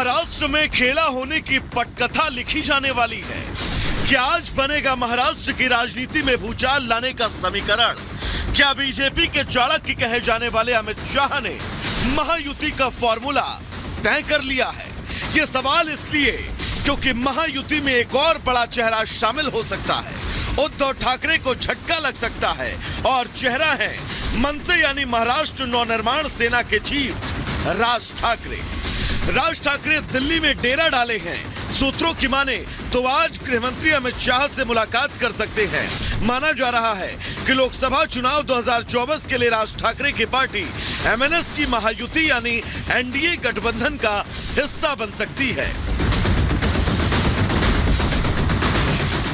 महाराष्ट्र में खेला होने की पटकथा लिखी जाने वाली है कि आज बनेगा महाराष्ट्र की राजनीति में भूचाल लाने का समीकरण। क्या बीजेपी के चाणक्य कहे जाने वाले अमित शाह ने महायुति का फॉर्मूला तय कर लिया है? ये सवाल इसलिए क्योंकि महायुति में एक और बड़ा चेहरा शामिल हो सकता है। उद्धव ठाकरे को झटका लग सकता है और चेहरा है मनसे यानी महाराष्ट्र नवनिर्माण सेना के चीफ राज ठाकरे। राज ठाकरे दिल्ली में डेरा डाले हैं। सूत्रों की माने तो आज गृहमंत्री अमित शाह से मुलाकात कर सकते हैं। माना जा रहा है कि लोकसभा चुनाव 2024 के लिए राज ठाकरे की पार्टी एमएनएस की महायुति यानी एनडीए गठबंधन का हिस्सा बन सकती है।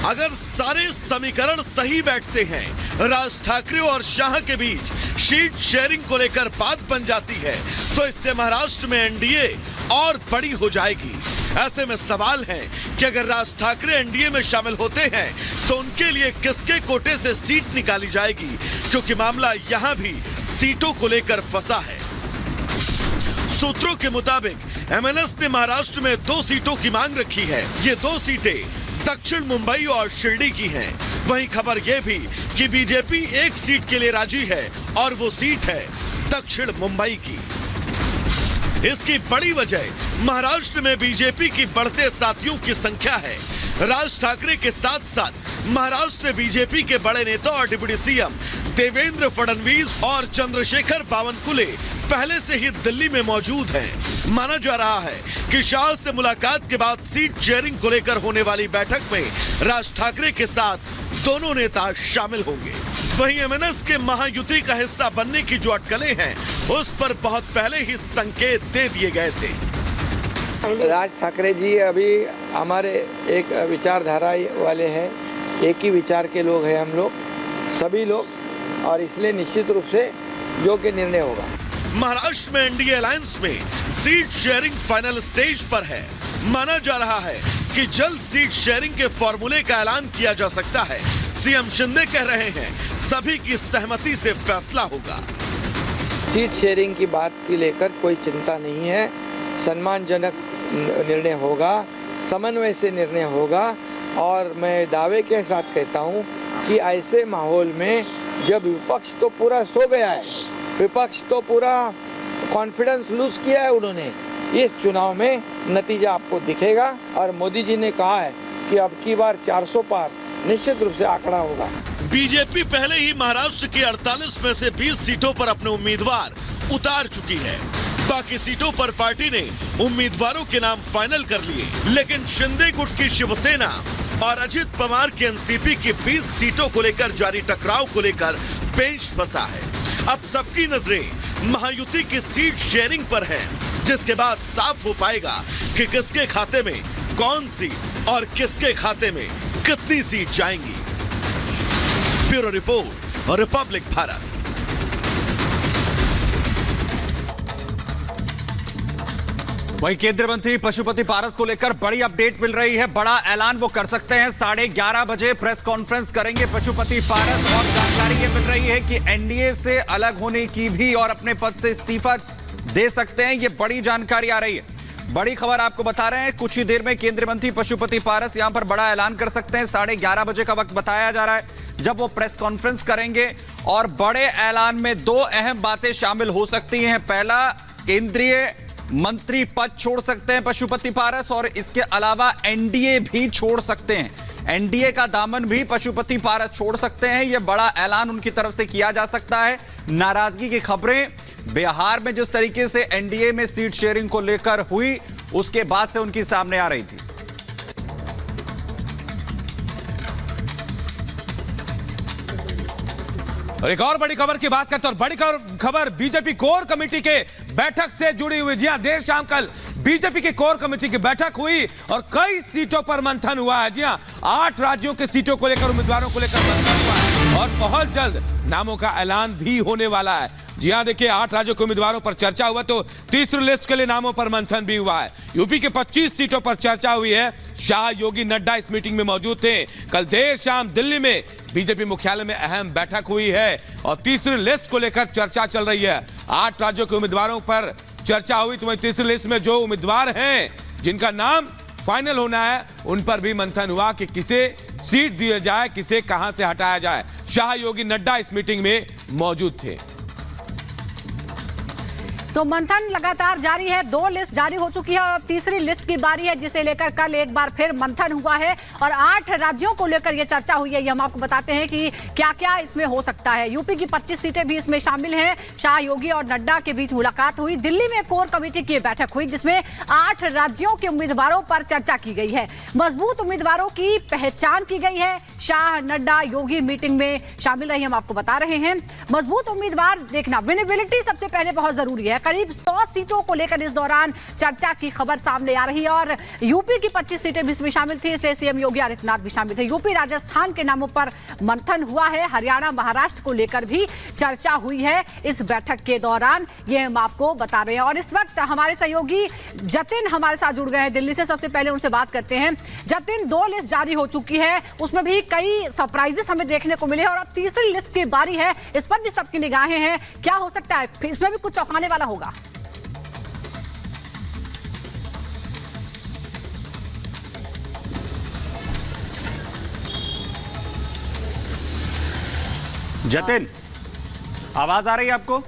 अगर सारे समीकरण सही बैठते हैं, राज ठाकरे और शाह के बीच सीट शेयरिंग को लेकर बात बन जाती है, तो इससे महाराष्ट्र में एनडीए और बड़ी हो जाएगी। ऐसे में सवाल है कि अगर राज ठाकरे एनडीए में शामिल होते हैं तो उनके लिए किसके कोटे से सीट निकाली जाएगी, क्योंकि मामला यहां भी सीटों को लेकर फंसा है। सूत्रों के मुताबिक एमएनएस ने महाराष्ट्र में 2 सीटों की मांग रखी है। ये 2 सीटें दक्षिण मुंबई और शिरडी की हैं। वहीं खबर यह भी कि बीजेपी 1 सीट के लिए राजी है और वो सीट है दक्षिण मुंबई की। इसकी बड़ी वजह महाराष्ट्र में बीजेपी की बढ़ते साथियों की संख्या है। राज ठाकरे के साथ साथ महाराष्ट्र बीजेपी के बड़े नेता और डिप्टी सीएम देवेंद्र फडणवीस और चंद्रशेखर बावनकुले पहले से ही दिल्ली में मौजूद हैं। माना जा रहा है कि शाह से मुलाकात के बाद सीट शेयरिंग को लेकर होने वाली बैठक में राज ठाकरे के साथ दोनों नेता शामिल होंगे। वहीं एमएनएस के महायुति का हिस्सा बनने की जो अटकलें हैं, उस पर बहुत पहले ही संकेत दे दिए गए थे। राज ठाकरे जी अभी हमारे एक विचारधारा वाले हैं, एक ही विचार के लोग हैं हम लोग, सभी लोग, और इसलिए निश्चित रूप से योग्य निर्णय होगा। महाराष्ट्र में एनडीए अलायंस में सीट शेयरिंग फाइनल स्टेज पर है। माना जा रहा है कि जल्द सीट शेयरिंग के फॉर्मूले का ऐलान किया जा सकता है। सीएम शिंदे कह रहे हैं सभी की सहमति से फैसला होगा। सीट शेयरिंग की बात की लेकर कोई चिंता नहीं है। सम्मानजनक निर्णय होगा, समन्वय से निर्णय होगा, और मैं दावे के साथ कहता हूं कि ऐसे माहौल में जब विपक्ष तो पूरा सो गया है, विपक्ष तो पूरा कॉन्फिडेंस लूज किया है उन्होंने, इस चुनाव में नतीजा आपको दिखेगा। और मोदी जी ने कहा है कि अब की बार 400 पार निश्चित रूप से आंकड़ा होगा। बीजेपी पहले ही महाराष्ट्र की 48 में से 20 सीटों पर अपने उम्मीदवार उतार चुकी है। बाकी सीटों पर पार्टी ने उम्मीदवारों के नाम फाइनल कर लिए, लेकिन शिंदे गुट की शिवसेना और अजित पवार की एनसीपी की 20 सीटों को लेकर जारी टकराव को लेकर पेंच फंसा है। अब सबकी नजरें महायुति की सीट शेयरिंग पर है, जिसके बाद साफ हो पाएगा कि किसके खाते में कौन सी और किसके खाते में कितनी सीट जाएंगी। ब्यूरो रिपोर्ट और रिपब्लिक भारत। वहीं केंद्रीय मंत्री पशुपति पारस को लेकर बड़ी अपडेट मिल रही है। बड़ा ऐलान वो कर सकते हैं। 11:30 बजे प्रेस कॉन्फ्रेंस करेंगे पशुपति पारस, और जानकारी ये मिल रही है कि एनडीए से अलग होने की भी और अपने पद से इस्तीफा दे सकते हैं। ये बड़ी जानकारी आ रही है, बड़ी खबर आपको बता रहे हैं। कुछ ही देर में केंद्रीय मंत्री पशुपति पारस यहां पर बड़ा ऐलान कर सकते हैं। 11:30 बजे का वक्त बताया जा रहा है जब वो प्रेस कॉन्फ्रेंस करेंगे, और बड़े ऐलान में 2 अहम बातें शामिल हो सकती हैं। पहला, केंद्रीय मंत्री पद छोड़ सकते हैं पशुपति पारस, और इसके अलावा एनडीए भी छोड़ सकते हैं। एनडीए का दामन भी पशुपति पारस छोड़ सकते हैं। यह बड़ा ऐलान उनकी तरफ से किया जा सकता है। नाराजगी की खबरें बिहार में जिस तरीके से एनडीए में सीट शेयरिंग को लेकर हुई, उसके बाद से उनकी सामने आ रही थी। और एक और बड़ी खबर की बात करते हैं, और बड़ी खबर बीजेपी कोर कमेटी के बैठक से जुड़ी हुई। जी हां, देर शाम कल बीजेपी की कोर कमेटी की बैठक हुई और कई सीटों पर मंथन हुआ है। जी हां, 8 राज्यों के सीटों को लेकर, उम्मीदवारों को लेकर मंथन हुआ है, और बहुत जल्द नामों का ऐलान भी होने वाला है। जी हां, देखिए, 8 राज्यों के उम्मीदवारों पर चर्चा हुआ, तो तीसरी लिस्ट के लिए नामों पर मंथन भी हुआ है। यूपी के 25 सीटों पर चर्चा हुई है। शाह, योगी, नड्डा इस मीटिंग में मौजूद थे। कल देर शाम दिल्ली में बीजेपी मुख्यालय में अहम बैठक हुई है और तीसरी लिस्ट को लेकर चर्चा चल रही है। 8 राज्यों के उम्मीदवारों पर चर्चा हुई तो तीसरी लिस्ट में जो उम्मीदवार हैं जिनका नाम फाइनल होना है उन पर भी मंथन हुआ कि किसे सीट दिया जाए, किसे कहां से हटाया जाए। शाह, योगी, नड्डा इस मीटिंग में मौजूद थे। तो मंथन लगातार जारी है, 2 लिस्ट जारी हो चुकी है और अब तीसरी लिस्ट की बारी है जिसे लेकर कल एक बार फिर मंथन हुआ है और 8 राज्यों को लेकर यह चर्चा हुई है। ये हम आपको बताते हैं कि क्या क्या इसमें हो सकता है। यूपी की 25 सीटें भी इसमें शामिल हैं। शाह, योगी और नड्डा के बीच मुलाकात हुई। दिल्ली में कोर कमेटी की बैठक हुई जिसमें 8 राज्यों के उम्मीदवारों पर चर्चा की गई है। मजबूत उम्मीदवारों की पहचान की गई है। शाह, नड्डा, योगी मीटिंग में शामिल रही, हम आपको बता रहे हैं। मजबूत उम्मीदवार देखना, विनेबिलिटी सबसे पहले बहुत जरूरी है। करीब 100 सीटों को लेकर इस दौरान चर्चा की खबर सामने आ रही है और यूपी की 25 सीटें भी इसमें शामिल थी, इसलिए सीएम योगी आदित्यनाथ भी शामिल थे। यूपी, राजस्थान के नामों पर मंथन हुआ है। हरियाणा, महाराष्ट्र को लेकर भी चर्चा हुई है इस बैठक के दौरान, ये हम आपको बता रहे हैं। और इस वक्त हमारे सहयोगी जतिन हमारे साथ जुड़ गए हैं दिल्ली से। सबसे पहले उनसे बात करते हैं। जतिन, 2 लिस्ट जारी हो चुकी है, उसमें भी कई सरप्राइजेस हमें देखने को मिले और अब तीसरी लिस्ट की बारी है, इस पर भी सबकी निगाहें हैं। क्या हो सकता है, इसमें भी कुछ चौंकाने वाला होगा? जतिन, आवाज आ रही है आपको?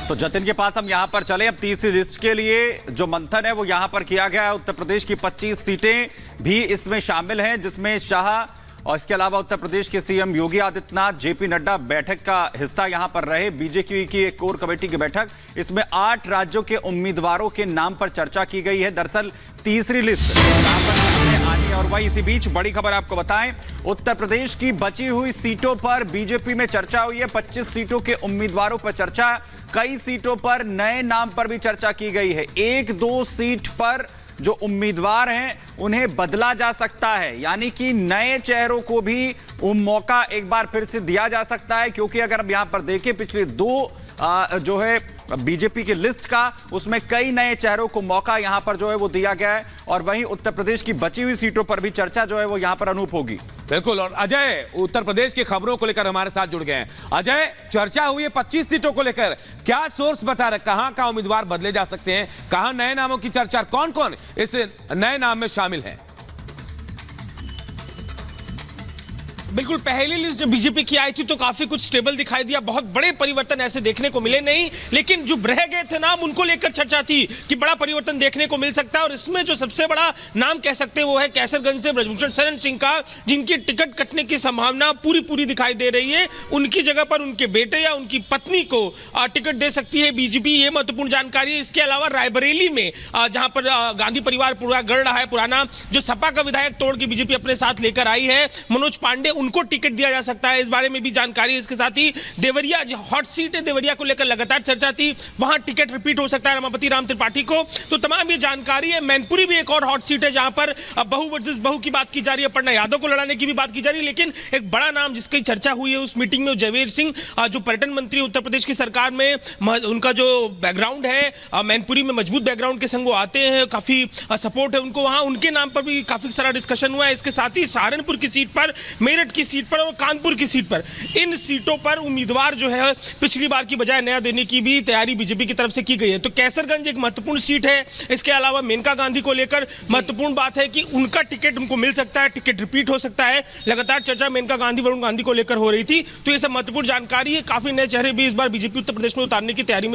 तो जतिन के पास हम यहां पर चले। अब तीसरी लिस्ट के लिए जो मंथन है वो यहां पर किया गया है। उत्तर प्रदेश की 25 सीटें भी इसमें शामिल हैं जिसमें शाह और इसके अलावा उत्तर प्रदेश के सीएम योगी आदित्यनाथ, जेपी नड्डा बैठक का हिस्सा यहां पर रहे। बीजेपी की एक कोर कमेटी की बैठक, इसमें 8 राज्यों के उम्मीदवारों के नाम पर चर्चा की गई है। दरअसल तीसरी लिस्ट यहां पर आनी है और वहीं इसी बीच बड़ी खबर आपको बताएं, उत्तर प्रदेश की बची हुई सीटों पर बीजेपी में चर्चा हुई है। 25 सीटों के उम्मीदवारों पर चर्चा, कई सीटों पर नए नाम पर भी चर्चा की गई है। 1-2 सीट पर जो उम्मीदवार हैं उन्हें बदला जा सकता है, यानी कि नए चेहरों को भी मौका एक बार फिर से दिया जा सकता है। क्योंकि अगर हम यहां पर देखें पिछले 2 जो है बीजेपी की लिस्ट का, उसमें कई नए चेहरों को मौका यहां पर जो है वो दिया गया है और वहीं उत्तर प्रदेश की बची हुई सीटों पर भी चर्चा जो है वो यहां पर अनूप होगी। बिल्कुल। और अजय उत्तर प्रदेश की खबरों को लेकर हमारे साथ जुड़ गए हैं। अजय, चर्चा हुई है 25 सीटों को लेकर, क्या सोर्स बता रहे, कहां का उम्मीदवार बदले जा सकते हैं, कहां नए नामों की चर्चा, कौन कौन इस नए नाम में शामिल है? बिल्कुल, पहली लिस्ट जब बीजेपी की आई थी तो काफी कुछ स्टेबल दिखाई दिया, बहुत बड़े परिवर्तन ऐसे देखने को मिले नहीं, लेकिन जो रह गए थे नाम उनको लेकर चर्चा थी कि बड़ा परिवर्तन देखने को मिल सकता है। और इसमें जो सबसे बड़ा नाम कह सकते हैं वो है कैसरगंज से ब्रजभूषण शरण सिंह का, जिनकी टिकट कटने की संभावना पूरी दिखाई दे रही है। उनकी जगह पर उनके बेटे या उनकी पत्नी को टिकट दे सकती है बीजेपी, ये महत्वपूर्ण जानकारी है। इसके अलावा रायबरेली में जहां पर गांधी परिवार पूरा गढ़ रहा है पुराना, जो सपा का विधायक तोड़ के बीजेपी अपने साथ लेकर आई है, मनोज पांडे, उनको टिकट दिया जा सकता है, इस बारे में भी जानकारी है। इसके साथ ही देवरिया, जो हॉट सीट है देवरिया को लेकर लगातार चर्चा थी, वहां टिकट रिपीट हो सकता है रमापति राम त्रिपाठी को, तो तमाम ये जानकारी है। मैनपुरी भी एक और हॉट सीट है जहां पर बहू वर्सेस बहू की बात की जा रही है, पन्ना यादव को लड़ाने की भी बात की जा रही है। लेकिन एक बड़ा नाम जिसकी चर्चा हुई है उस मीटिंग में, जयवीर सिंह, जो पर्यटन मंत्री उत्तर प्रदेश की सरकार में, उनका जो बैकग्राउंड है मैनपुरी में मजबूत बैकग्राउंड के संग वो आते हैं, काफी सपोर्ट है उनको वहां, उनके नाम पर भी काफी सारा डिस्कशन हुआ है। इसके साथ ही सहारनपुर की सीट पर, मेरठ की सीट पर और कानपुर की सीट पर, इन सीटों पर उम्मीदवार जो है पिछली बार की बजाय नया देने की भी तैयारी बीजेपी की तरफ से की गई है। तो कैसरगंज एक महत्वपूर्ण सीट है। इसके अलावा मेनका गांधी को लेकर महत्वपूर्ण बात है कि उनका टिकट उनको मिल सकता है, टिकट रिपीट हो सकता है। लगातार चर्चा मेनका गांधी, वरुण गांधी को लेकर हो रही थी, तो ये सब महत्वपूर्ण जानकारी है। काफी नए चेहरे भी इस बार बीजेपी उत्तर प्रदेश में उतारने की तैयारी में